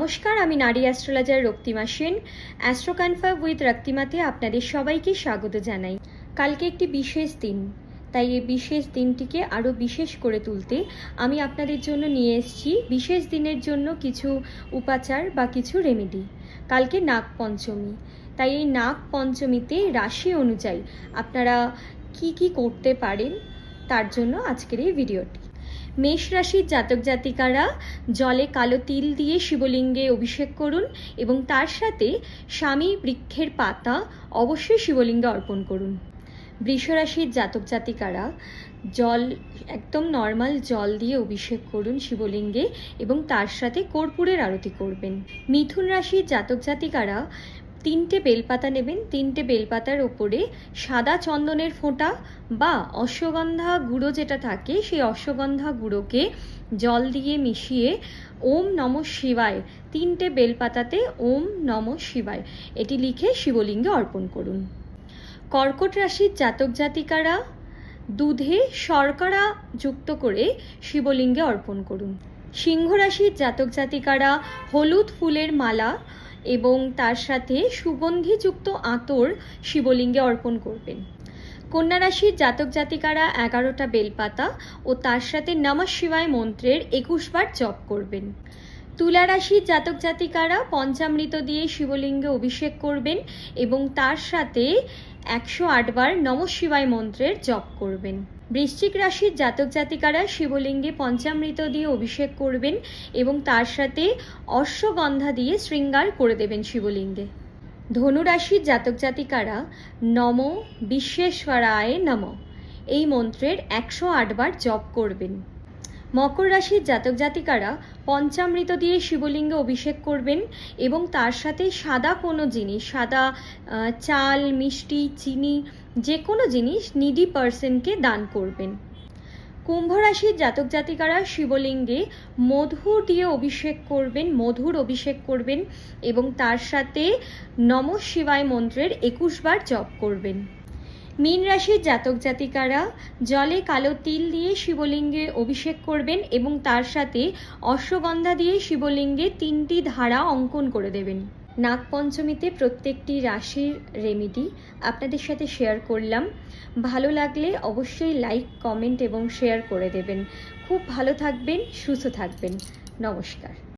নমস্কার, আমি নারী astrologer Raktima Sen. Astro confirm with রক্তিমাতে আপনাদের সবাইকে স্বাগত জানাই। কালকে একটি বিশেষ দিন, তাই এই বিশেষ দিনটিকে আরও বিশেষ করে তুলতে আমি আপনাদের জন্য নিয়ে এসেছি বিশেষ দিনের জন্য কিছু উপাচার বা কিছু রেমেডি। কালকে নাগ পঞ্চমী, তাই এই নাগ পঞ্চমীতে রাশি অনুযায়ী আপনারা কি কি করতে পারেন তার জন্য আজকের এই ভিডিওটি। মেষ রাশির জাতক জাতিকারা জলে কালো তিল দিয়ে শিবলিঙ্গে অভিষেক করুন এবং তার সাথে স্বামী বৃক্ষের পাতা অবশ্যই শিবলিঙ্গে অর্পণ করুন। বৃষ রাশির জাতক জাতিকারা জল একদম নর্মাল জল দিয়ে অভিষেক করুন শিবলিঙ্গে এবং তার সাথে কর্পূরের আরতি করবেন। মিথুন রাশির জাতক জাতিকারা 3টে বেলপাতা নেবেন, 3টে বেলপাতার ওপরে সাদা চন্দনের ফোঁটা বা অশ্বগন্ধা গুঁড়ো যেটা থাকে সেই অশ্বগন্ধা গুঁড়োকে জল দিয়ে মিশিয়ে ওম নমঃ শিবায় 3টে বেলপাতাতে ওম নমঃ শিবায় এটি লিখে শিবলিঙ্গে অর্পণ করুন। কর্কট রাশির জাতক জাতিকারা দুধে শর্করা যুক্ত করে শিবলিঙ্গে অর্পণ করুন। সিংহ রাশির জাতক জাতিকারা হলুদ ফুলের মালা এবং তার সাথে সুগন্ধিযুক্ত আতর শিবলিঙ্গে অর্পণ করবেন। কন্যা রাশির জাতক জাতিকারা 11টা বেলপাতা ও তার সাথে নমঃ শিবায় মন্ত্রের 21 বার জপ করবেন। তুলা রাশির জাতক জাতিকারা পঞ্চামৃত দিয়ে শিবলিঙ্গে অভিষেক করবেন এবং তার সাথে 108 বার নমঃ শিবায় মন্ত্রের জপ করবেন। বৃশ্চিক রাশির জাতক জাতিকারা শিবলিঙ্গে পঞ্চামৃত দিয়ে অভিষেক করবেন এবং তার সাথে অশ্বগন্ধা দিয়ে শৃঙ্গার করে দেবেন শিবলিঙ্গে। ধনু রাশির জাতক জাতিকারা নমো বিশ্বেশ্বরায় নমঃ এই মন্ত্রের 108 বার জপ করবেন। মকর রাশির জাতক জাতিকারা পঞ্চামৃত দিয়ে শিবলিঙ্গে অভিষেক করবেন এবং তার সাথে সাদা কোনো জিনিস, সাদা চাল, মিষ্টি, চিনি, যে কোনো জিনিস নিডি পার্সনকে দান করবেন। কুম্ভ রাশির জাতক জাতিকারা শিবলিঙ্গে মধু দিয়ে অভিষেক করবেন, মধুর অভিষেক করবেন এবং তার সাথে নমঃ শিবায় মন্ত্রের 21 বার জপ করবেন। মীন রাশির জাতক জাতিকারা জলে কালো তিল দিয়ে শিবলিঙ্গে অভিষেক করবেন এবং তার সাথে অশ্বগন্ধা দিয়ে শিবলিঙ্গে 3টি ধারা অঙ্কন করে দেবেন। নাগ পঞ্চমীতে প্রত্যেকটি রাশির রেমেডি আপনাদের সাথে শেয়ার করলাম। ভালো লাগলে অবশ্যই লাইক, কমেন্ট এবং শেয়ার করে দেবেন। খুব ভালো থাকবেন, সুস্থ থাকবেন। নমস্কার।